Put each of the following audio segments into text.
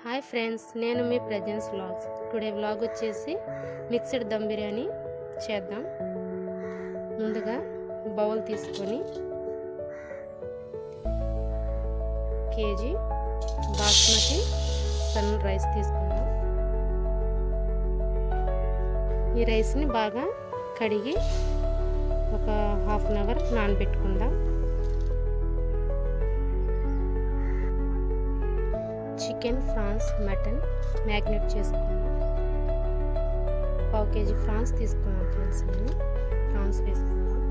Hi friends, నేను మీ presence vlogs. Today vlog వచ్చేసి mixed dum biryani చేద్దాం. ముందుగా బౌల్ తీసుకొని కేజీ బాస్మతి సన్ రైస్ తీసుకుందాం. ఈ రైస్ని బాగా కడిగి ఒక హాఫ్ అన్ అవర్ నానబెట్టుకుందాం. చికెన్, ఫ్రాన్స్, మటన్ మ్యాగ్నేట్ చేసుకున్నాం. పావు కేజీ ఫ్రాన్స్ తీసుకున్నాం ఫ్రెండ్స్. నేను ఫ్రాన్స్ వేసుకున్నాం.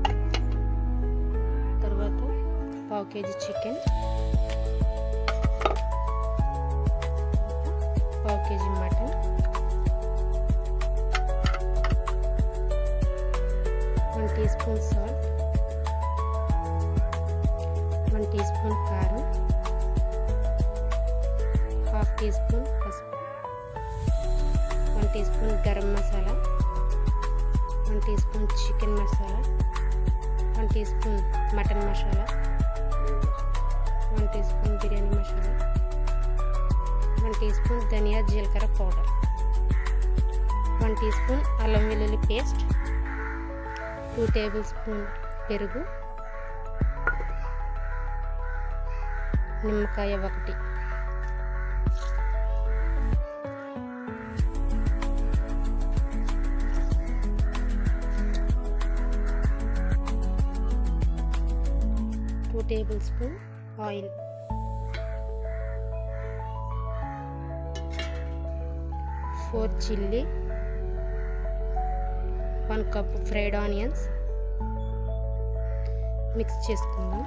తర్వాత పావు కేజీ చికెన్, పావు KG mutton, 1 teaspoon salt, 1 teaspoon కారం, హాఫ్ టీ స్పూన్ పసుపు, 1 teaspoon garam masala, 1 teaspoon chicken masala, 1 teaspoon mutton masala, 1 teaspoon biryani masala, 1 teaspoon ధనియా జీలకర్ర పౌడర్, 1 టీ స్పూన్ అల్లం వెల్లుల్లి పేస్ట్, 2 టేబుల్ స్పూన్ పెరుగు, నిమ్మకాయ 1, table spoon oil, 4 chilli, 1 cup fried onions mix చేసుకుందాం.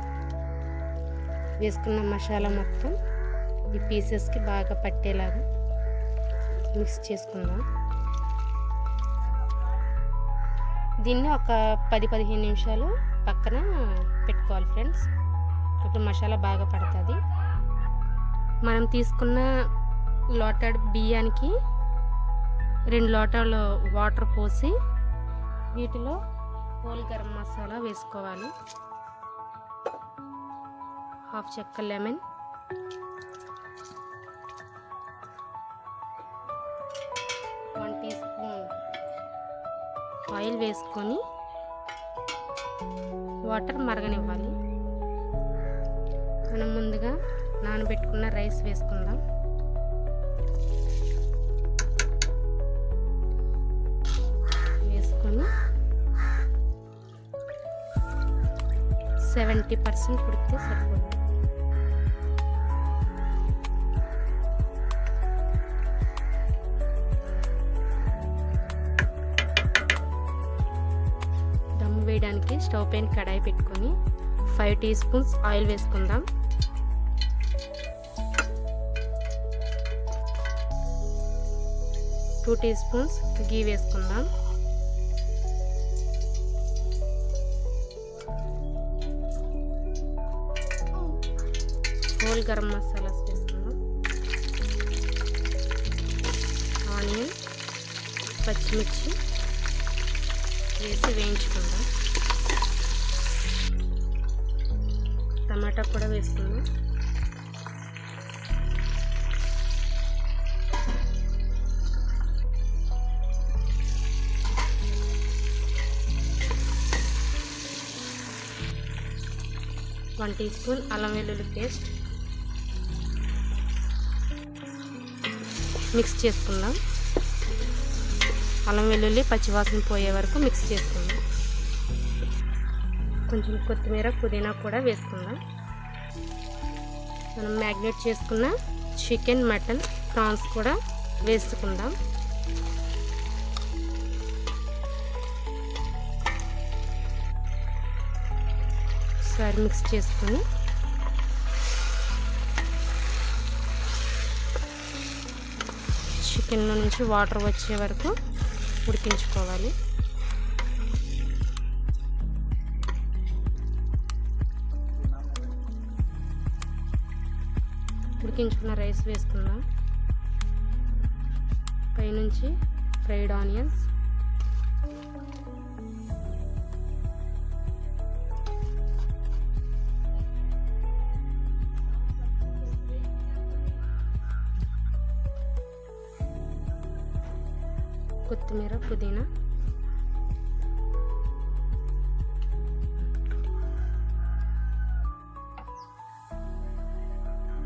వేసుకున్న మసాలా మొత్తం ఈ పీసెస్కి బాగా పట్టేలాగా మిక్స్ చేసుకుందాం. దీన్ని ఒక 10-15 నిమిషాలు పక్కన పెట్టుకోవాలి ఫ్రెండ్స్. ఇప్పుడు మసాలా బాగా పడుతుంది. మనం తీసుకున్న లోటాడు బియ్యానికి 2 లోటాలు వాటర్ పోసి వీటిలో హోల్ గరం మసాలా వేసుకోవాలి. హాఫ్ చెక్క లెమన్, 1 టీ స్పూన్ ఆయిల్ వేసుకొని వాటర్ మరగనివ్వాలి. మనం ముందుగా నానబెట్టుకున్న రైస్ వేసుకుందాం. వేసుకొని 70% ఉడికితే సరిపోతుంది. దమ్ వేయడానికి స్టవ్ పైన కడాయి పెట్టుకొని 5 టీ స్పూన్స్ ఆయిల్ వేసుకుందాం. 2 టీ స్పూన్స్ గీ వేసుకుందాం. హోల్ గరం మసాలాస్ వేసుకుందాం. ఆనియన్, పచ్చిమిర్చి వేసి వేయించుకుందాం. టమాటా కూడా వేసుకుందాం. వన్ టీ స్పూన్ అల్లం వెల్లుల్లి పేస్ట్ మిక్స్ చేసుకుందాం. అల్లం వెల్లుల్లి పచ్చివాసన పోయే వరకు మిక్స్ చేసుకుందాం. కొంచెం కొత్తిమీర, పుదీనా కూడా వేసుకుందాం. మనం మ్యాగ్నేట్ చేసుకున్న చికెన్, మటన్, ప్రాన్స్ కూడా వేసుకుందాం. ఒకసారి మిక్స్ చేసుకొని చికెన్లో నుంచి వాటర్ వచ్చే వరకు ఉడికించుకోవాలి. ఉడికించుకున్న రైస్ వేసుకుందాం. పైనుంచి ఫ్రైడ్ ఆనియన్స్, కొత్తిమీర, పుదీనా,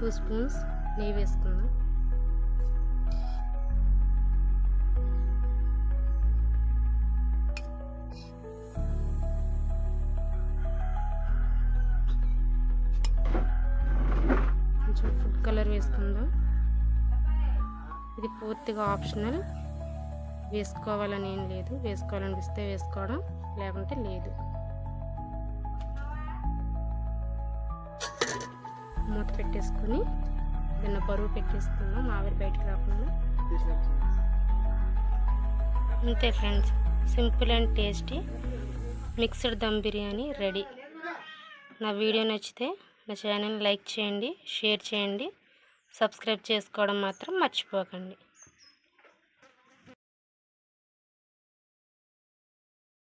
2 స్పూన్స్ నెయ్యి వేసుకుందాం. కొంచెం ఫుడ్ కలర్ వేసుకుందాం. ఇది పూర్తిగా ఆప్షనల్, వేసుకోవాలని ఏం లేదు. వేసుకోవాలనిపిస్తే వేసుకోవడం, లేకుంటే లేదు. మూత పెట్టేసుకొని చిన్న బరువు పెట్టేసుకుందాం, ఆవిరి బయటకు రాకుండా. అంతే friends, simple and tasty mixed dum biryani ready. నా వీడియో నచ్చితే నా ఛానల్ లైక్ చేయండి, షేర్ చేయండి, సబ్స్క్రైబ్ చేసుకోవడం మాత్రం మర్చిపోకండి.